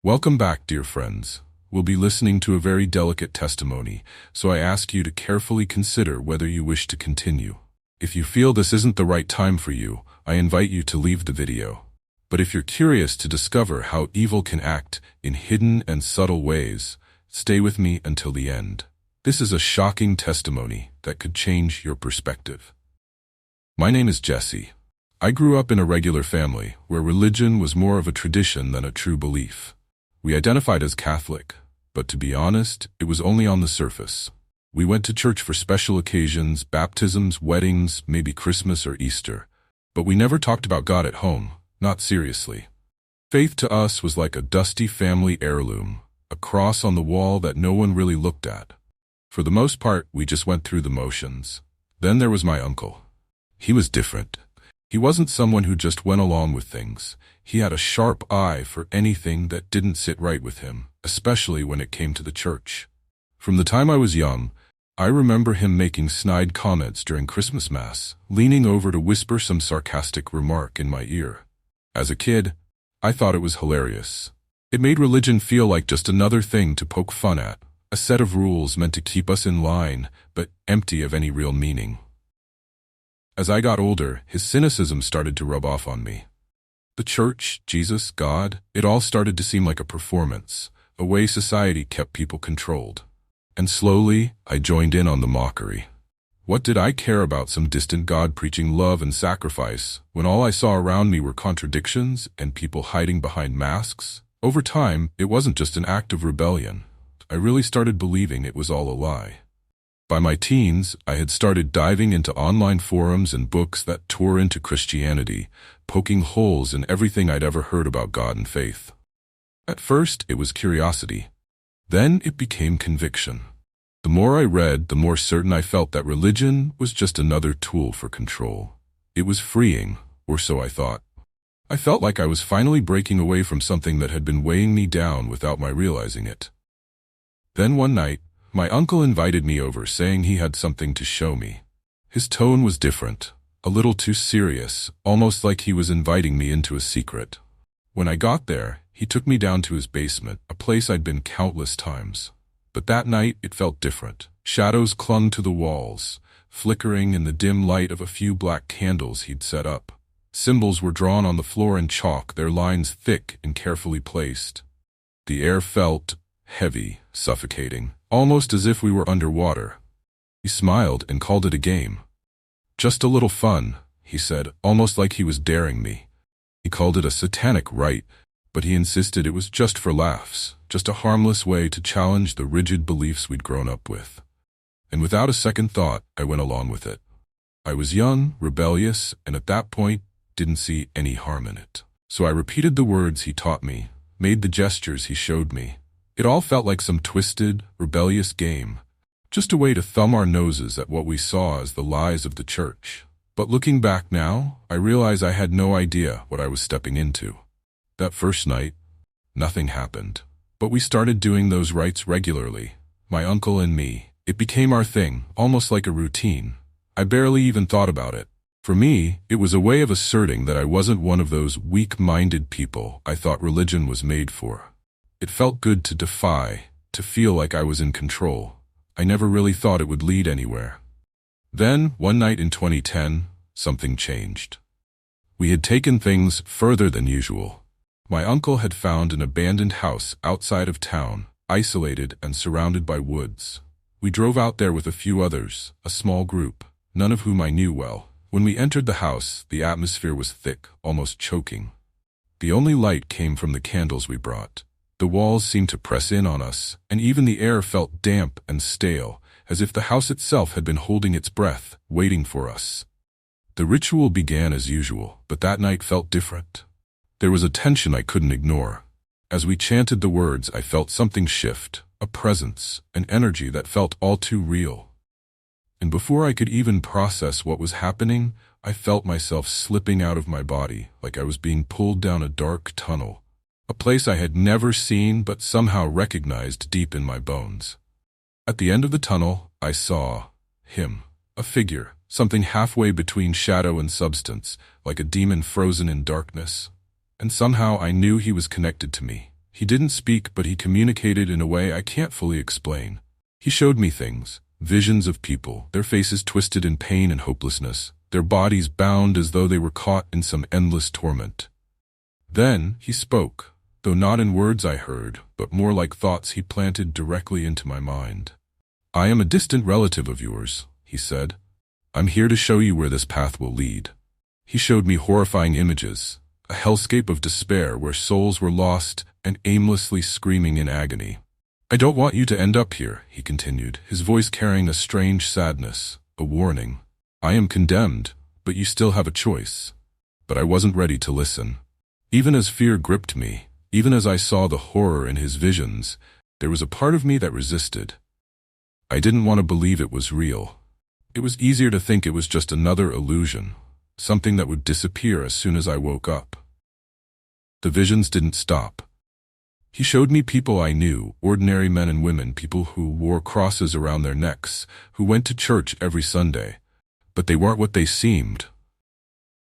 Welcome back, dear friends. We'll be listening to a very delicate testimony, so I ask you to carefully consider whether you wish to continue. If you feel this isn't the right time for you, I invite you to leave the video. But if you're curious to discover how evil can act in hidden and subtle ways, stay with me until the end. This is a shocking testimony that could change your perspective. My name is Jesse. I grew up in a regular family where religion was more of a tradition than a true belief. We identified as Catholic, but to be honest, it was only on the surface. We went to church for special occasions, baptisms, weddings, maybe Christmas or Easter, but we never talked about God at home, not seriously. Faith to us was like a dusty family heirloom, a cross on the wall that no one really looked at. For the most part, we just went through the motions. Then there was my uncle. He was different. He wasn't someone who just went along with things. He had a sharp eye for anything that didn't sit right with him, especially when it came to the church. From the time I was young, I remember him making snide comments during Christmas Mass, leaning over to whisper some sarcastic remark in my ear. As a kid, I thought it was hilarious. It made religion feel like just another thing to poke fun at, a set of rules meant to keep us in line, but empty of any real meaning. As I got older, his cynicism started to rub off on me. The church, Jesus, God, it all started to seem like a performance, a way society kept people controlled. And slowly, I joined in on the mockery. What did I care about some distant God preaching love and sacrifice, when all I saw around me were contradictions and people hiding behind masks? Over time, it wasn't just an act of rebellion. I really started believing it was all a lie. By my teens, I had started diving into online forums and books that tore into Christianity, poking holes in everything I'd ever heard about God and faith. At first, it was curiosity. Then it became conviction. The more I read, the more certain I felt that religion was just another tool for control. It was freeing, or so I thought. I felt like I was finally breaking away from something that had been weighing me down without my realizing it. Then one night, my uncle invited me over, saying he had something to show me. His tone was different, a little too serious, almost like he was inviting me into a secret. When I got there, he took me down to his basement, a place I'd been countless times. But that night, it felt different. Shadows clung to the walls, flickering in the dim light of a few black candles he'd set up. Symbols were drawn on the floor in chalk, their lines thick and carefully placed. The air felt heavy, suffocating, almost as if we were underwater. He smiled and called it a game. "Just a little fun," he said, almost like he was daring me. He called it a satanic rite, but he insisted it was just for laughs, just a harmless way to challenge the rigid beliefs we'd grown up with. And without a second thought, I went along with it. I was young, rebellious, and at that point, didn't see any harm in it. So I repeated the words he taught me, made the gestures he showed me. It all felt like some twisted, rebellious game, just a way to thumb our noses at what we saw as the lies of the church. But looking back now, I realize I had no idea what I was stepping into. That first night, nothing happened. But we started doing those rites regularly, my uncle and me. It became our thing, almost like a routine. I barely even thought about it. For me, it was a way of asserting that I wasn't one of those weak-minded people I thought religion was made for. It felt good to defy, to feel like I was in control. I never really thought it would lead anywhere. Then, one night in 2010, something changed. We had taken things further than usual. My uncle had found an abandoned house outside of town, isolated and surrounded by woods. We drove out there with a few others, a small group, none of whom I knew well. When we entered the house, the atmosphere was thick, almost choking. The only light came from the candles we brought. The walls seemed to press in on us, and even the air felt damp and stale, as if the house itself had been holding its breath, waiting for us. The ritual began as usual, but that night felt different. There was a tension I couldn't ignore. As we chanted the words, I felt something shift, a presence, an energy that felt all too real. And before I could even process what was happening, I felt myself slipping out of my body, like I was being pulled down a dark tunnel. A place I had never seen but somehow recognized deep in my bones. At the end of the tunnel, I saw him, a figure, something halfway between shadow and substance, like a demon frozen in darkness. And somehow I knew he was connected to me. He didn't speak, but he communicated in a way I can't fully explain. He showed me things, visions of people, their faces twisted in pain and hopelessness, their bodies bound as though they were caught in some endless torment. Then he spoke, though not in words I heard, but more like thoughts he planted directly into my mind. "I am a distant relative of yours," he said. "I'm here to show you where this path will lead." He showed me horrifying images, a hellscape of despair where souls were lost and aimlessly screaming in agony. "I don't want you to end up here," he continued, his voice carrying a strange sadness, a warning. "I am condemned, but you still have a choice." But I wasn't ready to listen. Even as fear gripped me, even as I saw the horror in his visions, there was a part of me that resisted. I didn't want to believe it was real. It was easier to think it was just another illusion, something that would disappear as soon as I woke up. The visions didn't stop. He showed me people I knew, ordinary men and women, people who wore crosses around their necks, who went to church every Sunday. But they weren't what they seemed.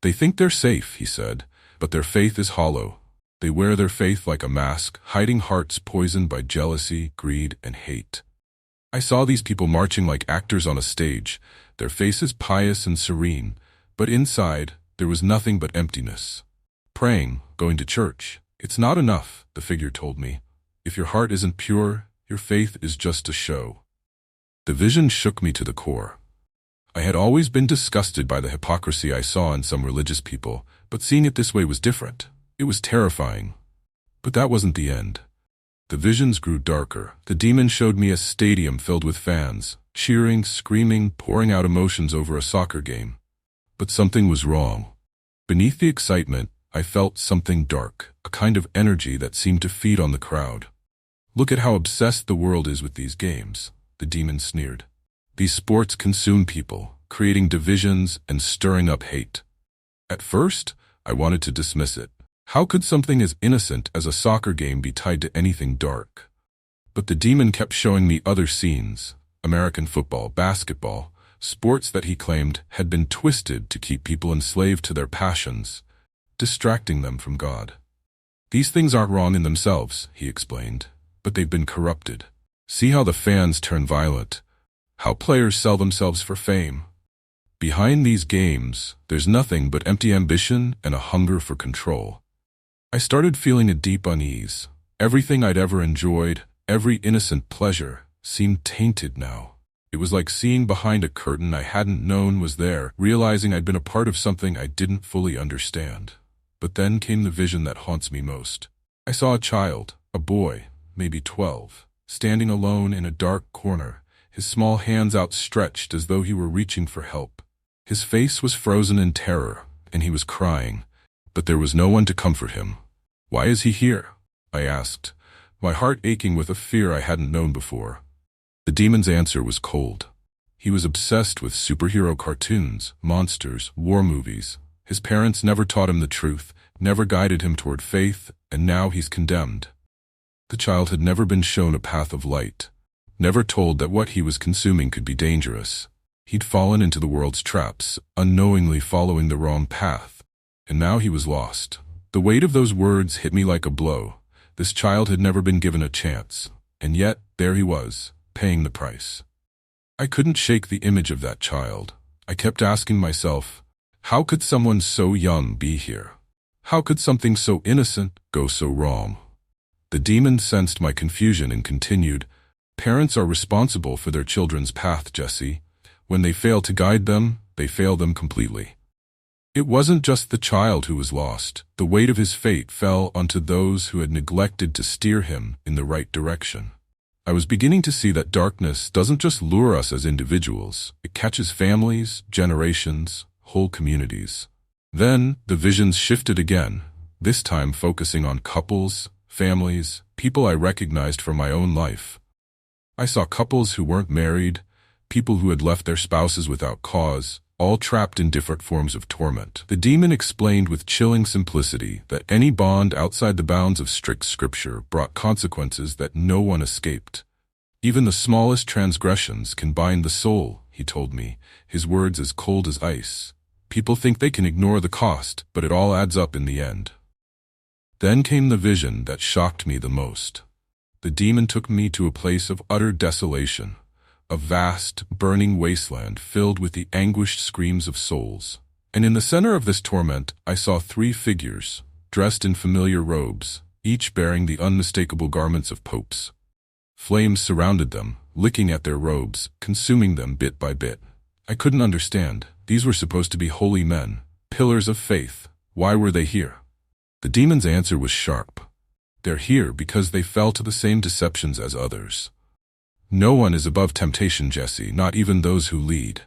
"They think they're safe," he said, "but their faith is hollow. They wear their faith like a mask, hiding hearts poisoned by jealousy, greed, and hate." I saw these people marching like actors on a stage, their faces pious and serene, but inside there was nothing but emptiness. "Praying, going to church, it's not enough," the figure told me. "If your heart isn't pure, your faith is just a show." The vision shook me to the core. I had always been disgusted by the hypocrisy I saw in some religious people, but seeing it this way was different. It was terrifying. But that wasn't the end. The visions grew darker. The demon showed me a stadium filled with fans, cheering, screaming, pouring out emotions over a soccer game. But something was wrong. Beneath the excitement, I felt something dark, a kind of energy that seemed to feed on the crowd. "Look at how obsessed the world is with these games," the demon sneered. "These sports consume people, creating divisions and stirring up hate." At first, I wanted to dismiss it. How could something as innocent as a soccer game be tied to anything dark? But the demon kept showing me other scenes, American football, basketball, sports that he claimed had been twisted to keep people enslaved to their passions, distracting them from God. "These things aren't wrong in themselves," he explained, "but they've been corrupted. See how the fans turn violent, how players sell themselves for fame. Behind these games, there's nothing but empty ambition and a hunger for control." I started feeling a deep unease. Everything I'd ever enjoyed, every innocent pleasure, seemed tainted now. It was like seeing behind a curtain I hadn't known was there, realizing I'd been a part of something I didn't fully understand. But then came the vision that haunts me most. I saw a child, a boy, maybe 12, standing alone in a dark corner, his small hands outstretched as though he were reaching for help. His face was frozen in terror, and he was crying, but there was no one to comfort him. "Why is he here?" I asked, my heart aching with a fear I hadn't known before. The demon's answer was cold. He was obsessed with superhero cartoons, monsters, war movies. His parents never taught him the truth, never guided him toward faith, and now he's condemned. The child had never been shown a path of light, never told that what he was consuming could be dangerous. He'd fallen into the world's traps, unknowingly following the wrong path, and now he was lost. The weight of those words hit me like a blow. This child had never been given a chance, and yet there he was, paying the price. I couldn't shake the image of that child. I kept asking myself, how could someone so young be here? How could something so innocent go so wrong? The demon sensed my confusion and continued, "Parents are responsible for their children's path, Jesse. When they fail to guide them, they fail them completely." It wasn't just the child who was lost. The weight of his fate fell onto those who had neglected to steer him in the right direction. I was beginning to see that darkness doesn't just lure us as individuals. It catches families, generations, whole communities. Then, the visions shifted again, this time focusing on couples, families, people I recognized from my own life. I saw couples who weren't married, people who had left their spouses without cause, all trapped in different forms of torment. The demon explained with chilling simplicity that any bond outside the bounds of strict scripture brought consequences that no one escaped. Even the smallest transgressions can bind the soul, he told me, his words as cold as ice. People think they can ignore the cost, but it all adds up in the end. Then came the vision that shocked me the most. The demon took me to a place of utter desolation, a vast, burning wasteland filled with the anguished screams of souls. And in the center of this torment, I saw 3 figures, dressed in familiar robes, each bearing the unmistakable garments of popes. Flames surrounded them, licking at their robes, consuming them bit by bit. I couldn't understand. These were supposed to be holy men, pillars of faith. Why were they here? The demon's answer was sharp. They're here because they fell to the same deceptions as others. No one is above temptation, Jesse, not even those who lead.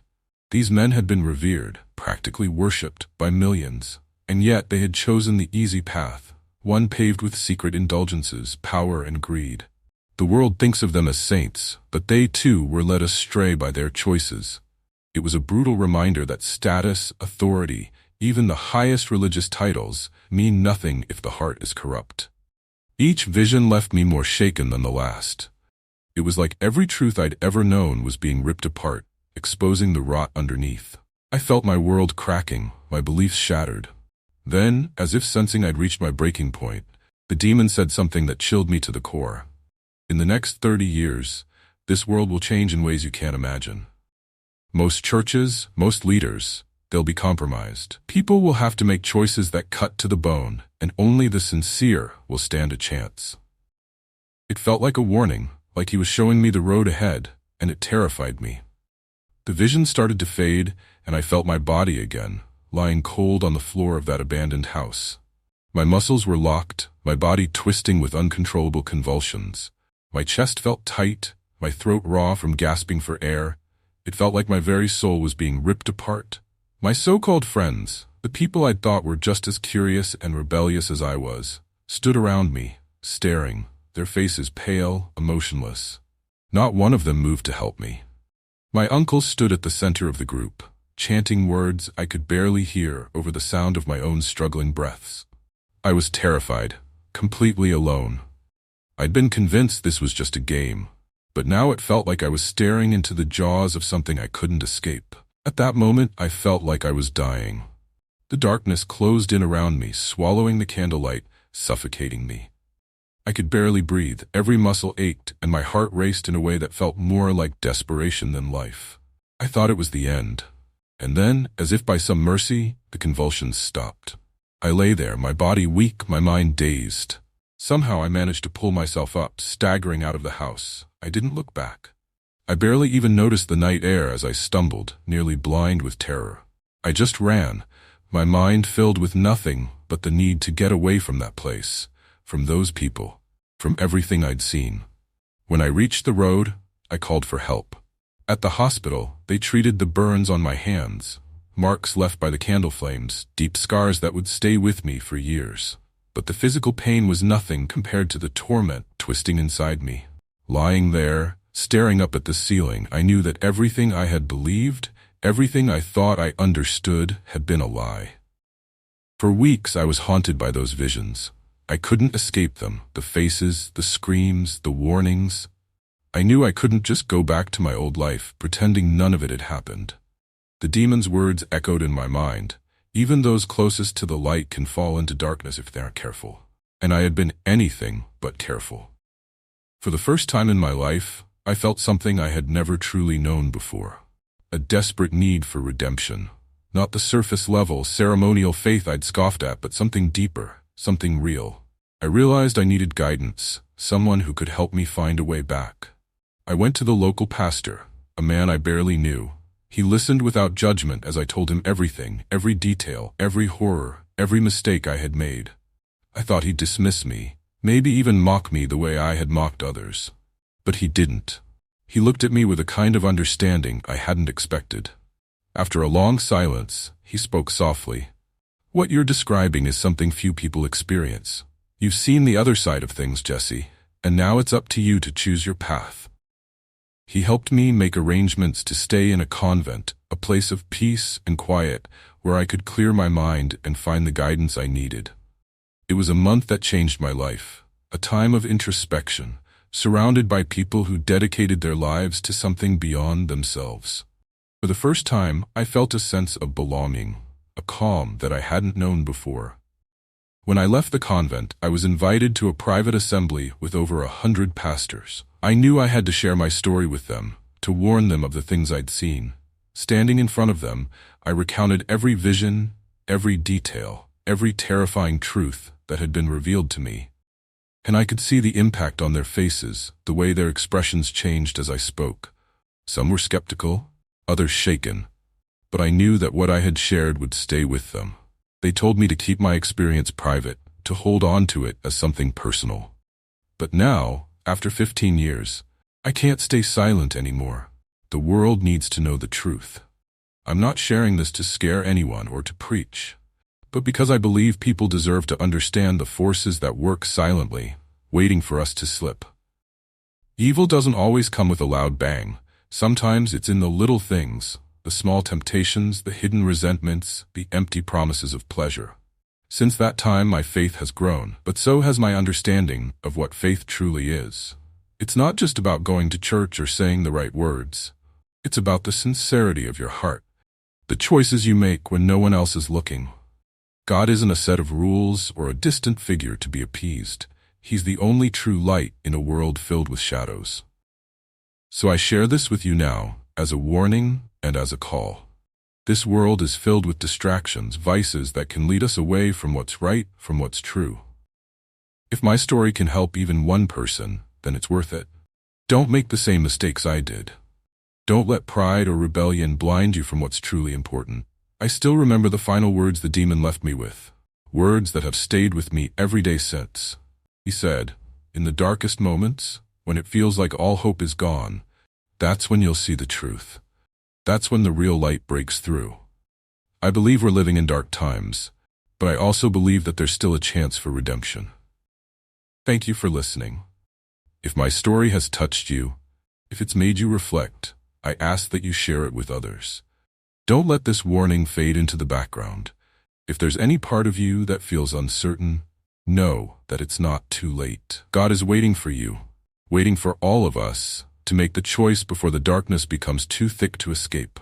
These men had been revered, practically worshipped, by millions, and yet they had chosen the easy path, one paved with secret indulgences, power, and greed. The world thinks of them as saints, but they too were led astray by their choices. It was a brutal reminder that status, authority, even the highest religious titles, mean nothing if the heart is corrupt. Each vision left me more shaken than the last. It was like every truth I'd ever known was being ripped apart, exposing the rot underneath. I felt my world cracking, my beliefs shattered. Then, as if sensing I'd reached my breaking point, the demon said something that chilled me to the core. In the next 30 years, this world will change in ways you can't imagine. Most churches, most leaders, they'll be compromised. People will have to make choices that cut to the bone, and only the sincere will stand a chance. It felt like a warning, like he was showing me the road ahead, and it terrified me. The vision started to fade, and I felt my body again, lying cold on the floor of that abandoned house. My muscles were locked, my body twisting with uncontrollable convulsions. My chest felt tight, my throat raw from gasping for air. It felt like my very soul was being ripped apart. My so-called friends, the people I'd thought were just as curious and rebellious as I was, stood around me, staring, their faces pale, emotionless. Not one of them moved to help me. My uncle stood at the center of the group, chanting words I could barely hear over the sound of my own struggling breaths. I was terrified, completely alone. I'd been convinced this was just a game, but now it felt like I was staring into the jaws of something I couldn't escape. At that moment, I felt like I was dying. The darkness closed in around me, swallowing the candlelight, suffocating me. I could barely breathe, every muscle ached, and my heart raced in a way that felt more like desperation than life. I thought it was the end. And then, as if by some mercy, the convulsions stopped. I lay there, my body weak, my mind dazed. Somehow I managed to pull myself up, staggering out of the house. I didn't look back. I barely even noticed the night air as I stumbled, nearly blind with terror. I just ran, my mind filled with nothing but the need to get away from that place, from those people, from everything I'd seen. When I reached the road, I called for help. At the hospital, they treated the burns on my hands, marks left by the candle flames, deep scars that would stay with me for years. But the physical pain was nothing compared to the torment twisting inside me. Lying there, staring up at the ceiling, I knew that everything I had believed, everything I thought I understood, had been a lie. For weeks I was haunted by those visions. I couldn't escape them, the faces, the screams, the warnings. I knew I couldn't just go back to my old life, pretending none of it had happened. The demon's words echoed in my mind. Even those closest to the light can fall into darkness if they aren't careful. And I had been anything but careful. For the first time in my life, I felt something I had never truly known before. A desperate need for redemption. Not the surface-level, ceremonial faith I'd scoffed at, but something deeper, something real. I realized I needed guidance, someone who could help me find a way back. I went to the local pastor, a man I barely knew. He listened without judgment as I told him everything, every detail, every horror, every mistake I had made. I thought he'd dismiss me, maybe even mock me the way I had mocked others. But he didn't. He looked at me with a kind of understanding I hadn't expected. After a long silence, he spoke softly. "What you're describing is something few people experience. You've seen the other side of things, Jesse, and now it's up to you to choose your path." He helped me make arrangements to stay in a convent, a place of peace and quiet, where I could clear my mind and find the guidance I needed. It was a month that changed my life, a time of introspection, surrounded by people who dedicated their lives to something beyond themselves. For the first time, I felt a sense of belonging, a calm that I hadn't known before. When I left the convent, I was invited to a private assembly with over 100 pastors. I knew I had to share my story with them, to warn them of the things I'd seen. Standing in front of them, I recounted every vision, every detail, every terrifying truth that had been revealed to me. And I could see the impact on their faces, the way their expressions changed as I spoke. Some were skeptical, others shaken, but I knew that what I had shared would stay with them. They told me to keep my experience private, to hold on to it as something personal. But now, after 15 years, I can't stay silent anymore. The world needs to know the truth. I'm not sharing this to scare anyone or to preach, but because I believe people deserve to understand the forces that work silently, waiting for us to slip. Evil doesn't always come with a loud bang. Sometimes it's in the little things, the small temptations, the hidden resentments, the empty promises of pleasure. Since that time, my faith has grown, but so has my understanding of what faith truly is. It's not just about going to church or saying the right words. It's about the sincerity of your heart, the choices you make when no one else is looking. God isn't a set of rules or a distant figure to be appeased. He's the only true light in a world filled with shadows. So I share this with you now, as a warning and as a call. This world is filled with distractions, vices that can lead us away from what's right, from what's true. If my story can help even one person, then it's worth it. Don't make the same mistakes I did. Don't let pride or rebellion blind you from what's truly important. I still remember the final words the demon left me with, words that have stayed with me every day since. He said, "In the darkest moments, when it feels like all hope is gone, that's when you'll see the truth. That's when the real light breaks through." I believe we're living in dark times, but I also believe that there's still a chance for redemption. Thank you for listening. If my story has touched you, if it's made you reflect, I ask that you share it with others. Don't let this warning fade into the background. If there's any part of you that feels uncertain, know that it's not too late. God is waiting for you, waiting for all of us to make the choice before the darkness becomes too thick to escape.